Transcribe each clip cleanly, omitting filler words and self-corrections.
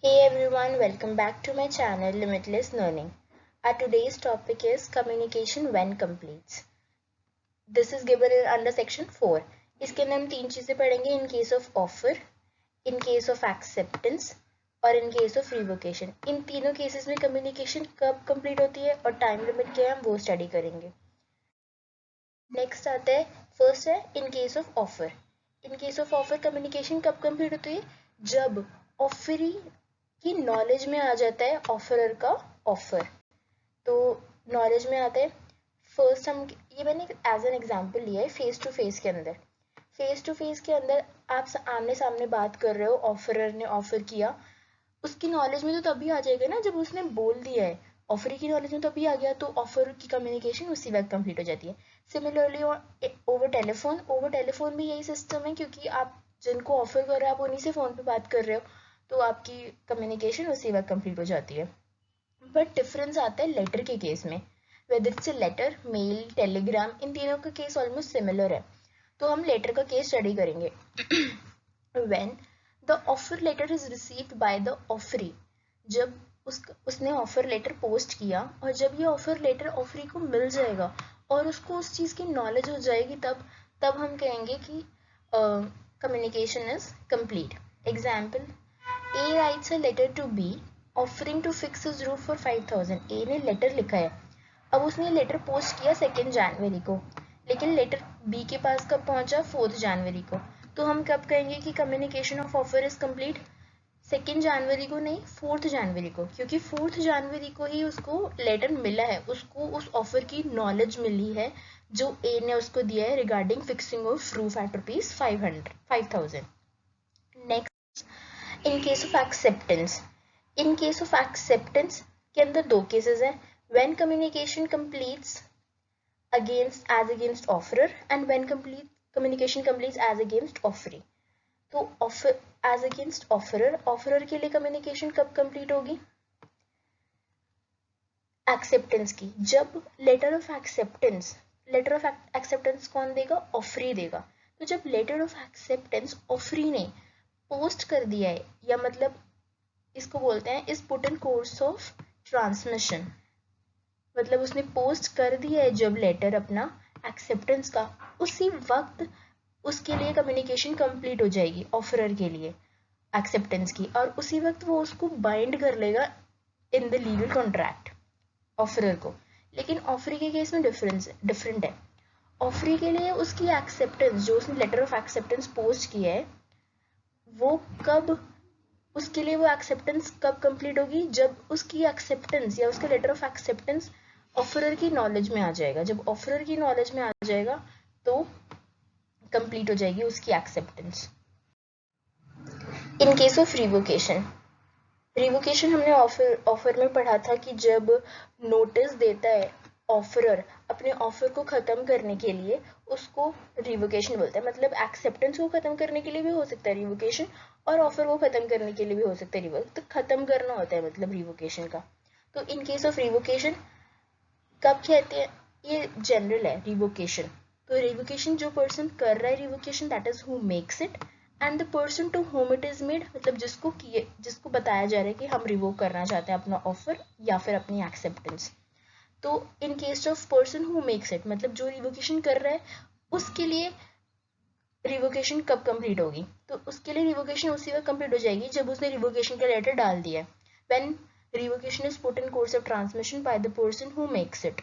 Hey everyone, welcome back to my channel Limitless Learning. Our today's topic is communication when completes. This is given under section 4. इसके अंदर हम तीन चीजें पढ़ेंगे in case of offer, in case of acceptance और in case of revocation. इन तीनों cases में communication कब complete होती है और time limit क्या है हम वो स्टडी करेंगे. नेक्स्ट आता है फर्स्ट है इन case of offer. In case of offer communication कब कंप्लीट होती है जब ऑफरी की नॉलेज में आ जाता है ऑफरर का ऑफर. तो नॉलेज में आता है फर्स्ट हम ये मैंने एज एन एग्जांपल लिया है फेस टू फेस के अंदर. फेस टू फेस के अंदर आप आमने सामने बात कर रहे हो, ऑफरर ने ऑफर किया, उसकी नॉलेज में तो तभी आ जाएगा ना जब उसने बोल दिया है. ऑफर की नॉलेज में तभी आ गया तो ऑफर की कम्युनिकेशन उसी वक्त कंप्लीट हो जाती है. सिमिलरली ओवर टेलीफोन भी यही सिस्टम है क्योंकि आप जिनको ऑफर कर रहे हो आप उन्हीं से फ़ोन पे बात कर रहे हो तो आपकी कम्युनिकेशन उसी वक्त कंप्लीट हो जाती है. बट डिफरेंस आता है लेटर के केस में. Whether it's a letter, mail, telegram, इन तीनों का केस ऑलमोस्ट सिमिलर है. तो हम लेटर का केस स्टडी करेंगे. When the offer letter is received by the offeree, जब उसने ऑफर लेटर पोस्ट किया और जब ये ऑफर लेटर ऑफरी को मिल जाएगा और उसको उस चीज़ की नॉलेज हो जाएगी तब हम कहेंगे कि communication is complete. Example, A writes a letter to B offering to fix his roof for 5000. A ने लेटर लिखा है, अब उसने लेटर पोस्ट किया 2 जनवरी को, लेकिन लेटर बी के पास कब पहुंचा 4 जनवरी को. तो हम कब कहेंगे कि communication of offer is complete? 2 जनवरी को नहीं, 4 जनवरी को, क्योंकि 4 जनवरी को ही उसको लेटर मिला है, उसको उस ऑफर की नॉलेज मिली है जो ए ने उसको दिया है regarding fixing of roof at ₹5000. Next, in case of acceptance. In case of acceptance के अंदर दो केसेस हैं. When communication completes against offeror and when communication completes as against offeree. तो ऑफर एज अगेंस्ट ऑफरर के लिए communication कब complete होगी? Acceptance की. जब लेटर ऑफ एक्सेप्टेंस कौन देगा? ऑफरी देगा. तो जब लेटर ऑफ एक्सेप्टेंस ऑफरी ने पोस्ट कर दिया है, या मतलब इसको बोलते हैं is put in course of transmission, मतलब उसने पोस्ट कर दिया है जब लेटर अपना एक्सेप्टेंस का, उसी वक्त उसके लिए कम्युनिकेशन कंप्लीट हो जाएगी ऑफरर के लिए एक्सेप्टेंस की, और उसी वक्त वो उसको बाइंड कर लेगा in the legal contract offeror को. लेकिन ऑफरी के केस में डिफरेंट है. ऑफरी के लिए उसकी एक्सेप्टेंस, जो उसने लेटर ऑफ एक्सेप्टेंस पोस्ट किया है, वो कब, उसके लिए वो एक्सेप्टेंस कब कंप्लीट होगी? जब उसकी एक्सेप्टेंस या उसका लेटर ऑफ एक्सेप्टेंस ऑफरर की नॉलेज में आ जाएगा. जब ऑफरर की नॉलेज में आ जाएगा तो कंप्लीट हो जाएगी उसकी acceptance. In case of revocation. Revocation हमने ऑफर में पढ़ा था कि जब नोटिस देता है ऑफरर अपने ऑफर को ख़त्म करने के लिए, उसको रिवोकेशन बोलते हैं. मतलब एक्सेप्टेंस को ख़त्म करने के लिए भी हो सकता है रिवोकेशन और ऑफर को ख़त्म करने के लिए भी हो सकता है रिवोक. तो ख़त्म करना होता है मतलब रिवोकेशन का. तो इन केस ऑफ रिवोकेशन कब कहते हैं? ये जनरल है रिवोकेशन. तो रिवोकेशन जो पर्सन कर रहा है revocation, that is who makes it, and the person to whom it is made, मतलब जिसको बताया जा रहा है कि हम रिवोक करना चाहते हैं अपना ऑफर या फिर अपनी एक्सेप्टेंस. तो इन case of person who makes it, मतलब जो रिवोकेशन कर रहा है उसके लिए रिवोकेशन कब कंप्लीट होगी? तो उसके लिए रिवोकेशन उसी वक्त कंप्लीट हो जाएगी जब उसने रिवोकेशन का लेटर डाल दिया है. When revocation is put in course of transmission by the person who makes it.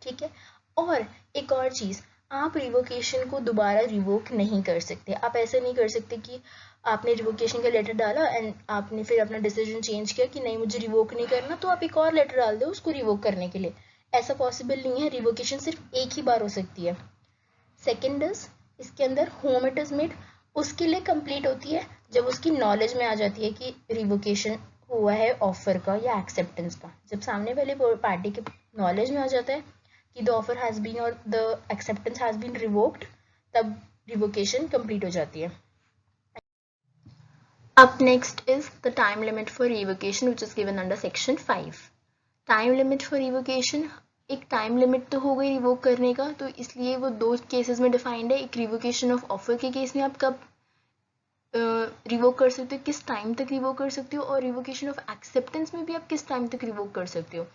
ठीक है. और एक और चीज़, आप रिवोकेशन को दोबारा रिवोक नहीं कर सकते. आप ऐसे नहीं कर सकते कि आपने रिवोकेशन का लेटर डाला एंड आपने फिर अपना डिसीजन चेंज किया कि नहीं मुझे रिवोक नहीं करना, तो आप एक और लेटर डाल दो उसको रिवोक करने के लिए. ऐसा पॉसिबल नहीं है. रिवोकेशन सिर्फ एक ही बार हो सकती है. सेकेंड इज, इसके अंदर होम इट इज मेड उसके लिए कंप्लीट होती है जब उसकी नॉलेज में आ जाती है कि रिवोकेशन हुआ है ऑफर का या एक्सेप्टेंस का. जब सामने वाली पार्टी के नॉलेज में आ जाता है कि द ऑफर हैज़ बीन और the acceptance has been revoked, तब रिवोकेशन कंप्लीट हो जाती है. Up next is the time limit for revocation, which is given under section 5. Time limit for revocation, एक टाइम लिमिट तो हो गई रिवोक करने का, तो इसलिए वो दो केसेस में डिफाइंड है. एक रिवोकेशन ऑफ ऑफर के केस में आप कब रिवोक कर सकते हो, किस टाइम तक रिवोक कर सकते हो, और रिवोकेशन ऑफ एक्सेप्टेंस में भी आप किस टाइम तक रिवोक कर सकते हो।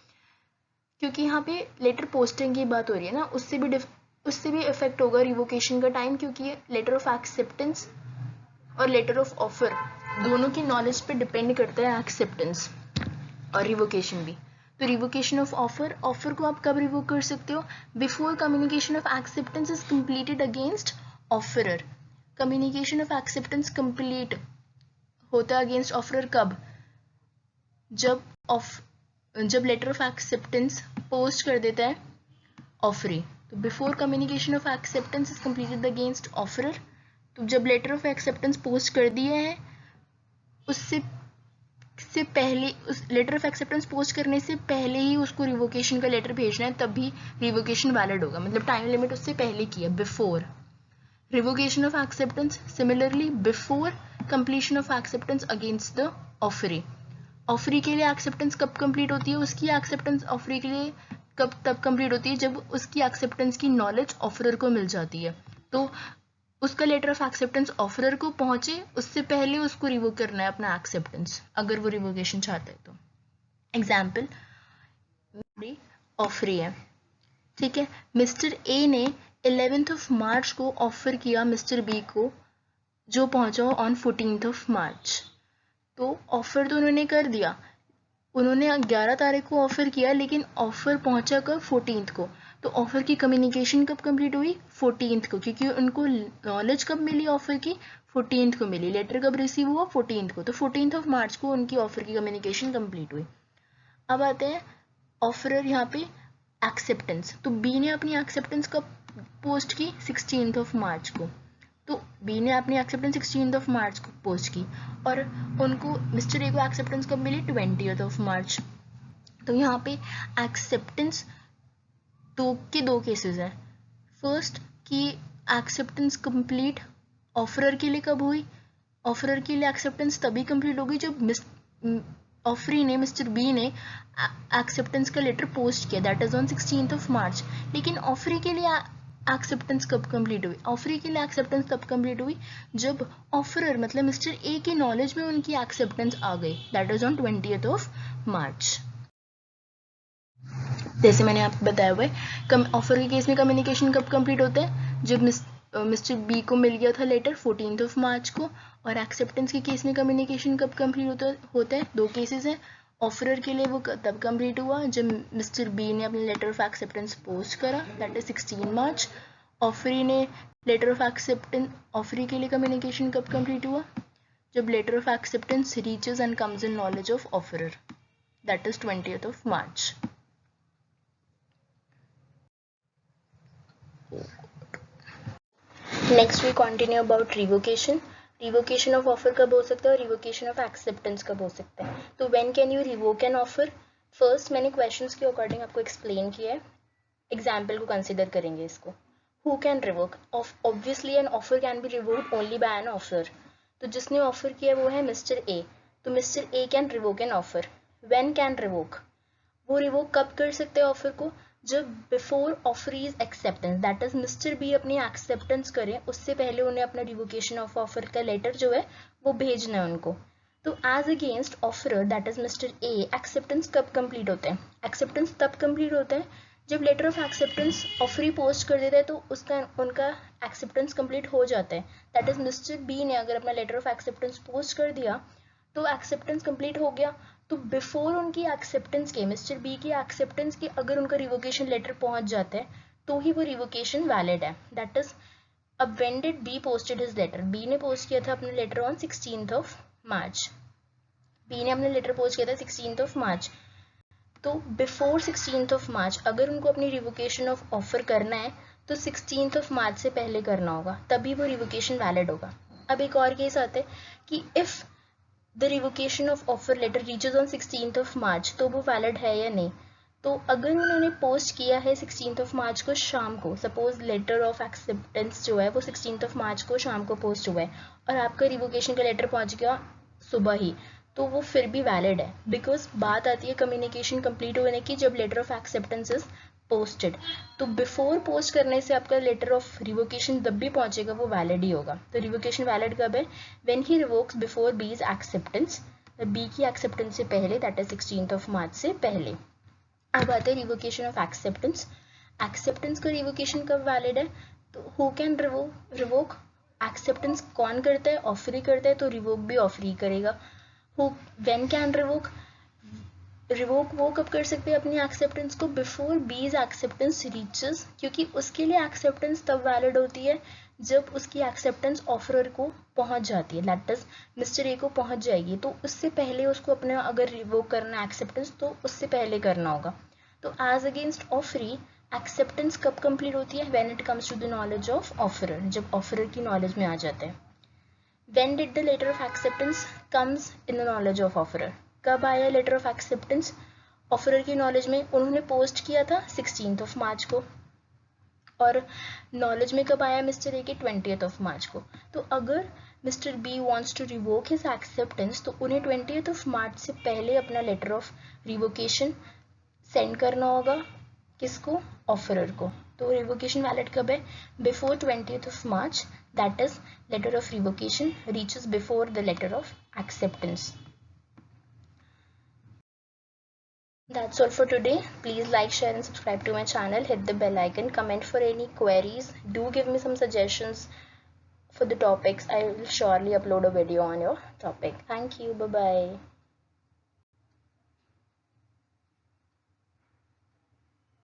क्योंकि यहाँ पे लेटर पोस्टिंग की बात हो रही है ना, उससे भी इफेक्ट होगा रिवोकेशन का टाइम, क्योंकि लेटर ऑफ एक्सेप्टेंस और लेटर ऑफ ऑफर दोनों की नॉलेज पे डिपेंड करता है एक्सेप्टेंस और रिवोकेशन भी। तो रिवोकेशन ऑफ ऑफर को आप कब रिवोक कर सकते हो, before communication of acceptance is completed against offeror. Communication of acceptance complete होता है अगेंस्ट ऑफरर कब, जब लेटर ऑफ एक्सेप्टेंस पोस्ट कर देता है ऑफरी। तो before communication of acceptance is completed against offeror, तो जब लेटर ऑफ एक्सेप्टेंस पोस्ट कर दिया है उससे पहले, उस लेटर ऑफ एक्सेप्टेंस पोस्ट करने से पहले ही उसको रिवोकेशन का लेटर भेजना है, तभी रिवोकेशन वैलिड होगा, मतलब टाइम लिमिट उससे पहले की है, before. Revocation of acceptance similarly before completion of acceptance against the offeree. Offeree के लिए एक्सेप्टेंस कब कंप्लीट होती है, उसकी एक्सेप्टेंस ऑफरी के लिए तब कंप्लीट होती है जब उसकी एक्सेप्टेंस की नॉलेज ऑफरर को मिल जाती है। तो उसका लेटर ऑफ एक्सेप्टेंस ऑफरर को पहुंचे उससे पहले उसको रिवोक करना है अपना एक्सेप्टेंस, अगर वो रिवोकेशन चाहता है तो। एग्जाम्पल ऑफरी है, ठीक है। मिस्टर ए ने 11th ऑफ मार्च को ऑफर किया मिस्टर बी को, जो पहुंचा ऑन 14th ऑफ मार्च। तो ऑफर तो उन्होंने कर दिया, उन्होंने 11 तारीख को ऑफर किया, लेकिन ऑफर पहुंचा कब, 14th को। तो ऑफर की कम्युनिकेशन कब कंप्लीट हुई, 14th को, क्योंकि उनको नॉलेज कब मिली ऑफर की, 14th को मिली। लेटर कब रिसीव हुआ, 14th को। तो 14th ऑफ मार्च को उनकी ऑफर की कम्युनिकेशन कंप्लीट हुई। अब आते हैं ऑफरर यहाँ पे एक्सेप्टेंस। तो बी ने अपनी एक्सेप्टेंस कब पोस्ट की, 16th ऑफ मार्च को। तो बी ने अपनी एक्सेप्टेंस 16th ऑफ मार्च को पोस्ट की, और उनको मिस्टर ए को एक्सेप्टेंस कब मिली, 20th ऑफ मार्च। तो यहाँ पे एक्सेप्टेंस दो केसेस हैं। फर्स्ट कि एक्सेप्टेंस कंप्लीट ऑफरर के लिए कब हुई, ऑफरर के लिए एक्सेप्टेंस तभी कंप्लीट होगी जब ऑफरी ने, मिस्टर बी ने एक्सेप्टेंस का लेटर पोस्ट किया, that is on 16th of मार्च। लेकिन ऑफरी के लिए एक्सेप्टेंस कब कंप्लीट हुई, ऑफरी के लिए एक्सेप्टेंस तब कंप्लीट हुई जब ऑफरर मतलब मिस्टर ए की नॉलेज में उनकी एक्सेप्टेंस आ गई, that is on 20th of मार्च। जैसे मैंने आपको बताया हुआ है, ऑफर के केस में कम्युनिकेशन कब कंप्लीट होता है, जब मिस्टर बी को मिल गया था लेटर 14th ऑफ मार्च को। और एक्सेप्टेंस के केस में कम्युनिकेशन कब कंप्लीट होता है, दो केसेस हैं। ऑफरर के लिए वो तब कंप्लीट हुआ जब मिस्टर बी ने अपने लेटर ऑफ एक्सेप्टेंस पोस्ट करा, दैट इज 16 मार्च। ऑफरी ने लेटर ऑफ एक्सेप्टेंस, ऑफरी के लिए कम्युनिकेशन कब कंप्लीट हुआ, जब letter of acceptance reaches and comes in knowledge of offeror, that is 20th of March. Next we continue about revocation. Revocation of offer कब हो सकता है और रिवोकेशन ऑफ एक्सेप्टेंस कब हो सकता है। तो when can you revoke an offer, first मैंने क्वेश्चंस के अकॉर्डिंग आपको एक्सप्लेन किया है, एग्जाम्पल को कंसिडर करेंगे इसको। Who can revoke, obviously an offer can be revoked only by an offer. तो जिसने ऑफर किया वो है मिस्टर ए, तो mister A can revoke an offer. When can revoke, वो रिवोक कब कर सकते हैं ऑफर को, जब before offeree's acceptance, that is mister B अपनी एक्सेप्टेंस करें उससे पहले उन्हें अपना रिवोकेशन ऑफ ऑफर का लेटर जो है वो भेजना है उनको। तो as against offeror that is mister A, acceptance कब कंप्लीट होता है, एक्सेप्टेंस तब कंप्लीट होता है जब letter of acceptance offeree post कर देता है, तो उनका एक्सेप्टेंस कंप्लीट हो जाता है। दैट इज मिस्टर बी ने अगर अपना लेटर ऑफ एक्सेप्टेंस पोस्ट कर दिया तो एक्सेप्टेंस कंप्लीट हो गया। तो बिफोर उनकी एक्सेप्टेंस के, मिस्टर बी की एक्सेप्टेंस के अगर उनका रिवोकेशन लेटर पहुंच जाता है तो ही वो रिवोकेशन वैलिड है। दैट इज, अब when did B posted his letter, B ने पोस्ट किया था अपना letter on 16th of March, B ने अपना लेटर पोस्ट किया था 16th ऑफ मार्च। तो बिफोर 16th ऑफ मार्च अगर उनको अपनी रिवोकेशन ऑफ ऑफर करना है तो 16th ऑफ मार्च से पहले करना होगा, तभी वो रिवोकेशन वैलिड होगा। अब एक और केस आता है कि if the revocation of offer letter reaches on 16th of March, तो वो वैलिड है या नहीं। तो अगर उन्होंने पोस्ट किया है 16th ऑफ मार्च को शाम को, सपोज लेटर ऑफ एक्सेप्टेंस जो है वो 16th ऑफ मार्च को शाम को पोस्ट हुआ है और आपका रिवोकेशन का लेटर पहुंच गया सुबह ही, तो वो फिर भी वैलिड है, बिकॉज बात आती है कम्युनिकेशन कंप्लीट होने की जब letter of acceptance is posted, तो बिफोर पोस्ट करने से आपका लेटर ऑफ रिवोकेशन जब भी पहुंचेगा वो वैलिड ही होगा। तो रिवोकेशन वैलिड कब है? व्हेन ही रिवोक्स बिफोर बीज एक्सेप्टेंस, बी की एक्सेप्टेंस से पहले, दैट इज 16 मार्च से पहले। अब आते हैं रिवोकेशन ऑफ एक्सेप्टेंस। एक्सेप्टेंस का रिवोकेशन कब वैलिड है? तो हु कैन रिवोक एक्सेप्टेंस कौन करता है? ऑफर ही करता है, तो रिवोक भी ऑफर ही करेगा। Who when can revoke, revoke वो कब कर सकते हैं अपनी एक्सेप्टेंस को? बिफोर बीज एक्सेप्टेंस रीचेस, क्योंकि उसके लिए एक्सेप्टेंस तब वैलिड होती है जब उसकी एक्सेप्टेंस ऑफरर को पहुंच जाती है, दैट इज मिस्टर ए को पहुंच जाएगी। तो उससे पहले उसको अपना अगर रिवोक करना एक्सेप्टेंस तो उससे पहले करना होगा। तो एज अगेंस्ट ऑफरी एक्सेप्टेंस कब कंप्लीट होती है? When it comes to the knowledge of offeror, जब ऑफरर की नॉलेज में आ जाता है। When did the letter of acceptance comes in the knowledge of offerer? कब आया लेटर ऑफ एक्सेप्टेंस ऑफरर की नॉलेज में? उन्होंने पोस्ट किया था 16 मार्च को, और नॉलेज में कब आया मिस्टर ए के? 20 मार्च को। तो अगर mister B wants to revoke his acceptance तो उन्हें 20 मार्च से पहले अपना लेटर ऑफ रिवोकेशन सेंड करना होगा। किसको? ऑफरर को। तो रिवोकेशन वैलिड कब है? Before 20 March, that is letter of revocation reaches before the letter of acceptance. That's all for today. Please like, share and subscribe to my channel. Hit the bell icon. Comment for any queries. Do give me some suggestions for the topics. I will surely upload a video on your topic. Thank you. Bye bye.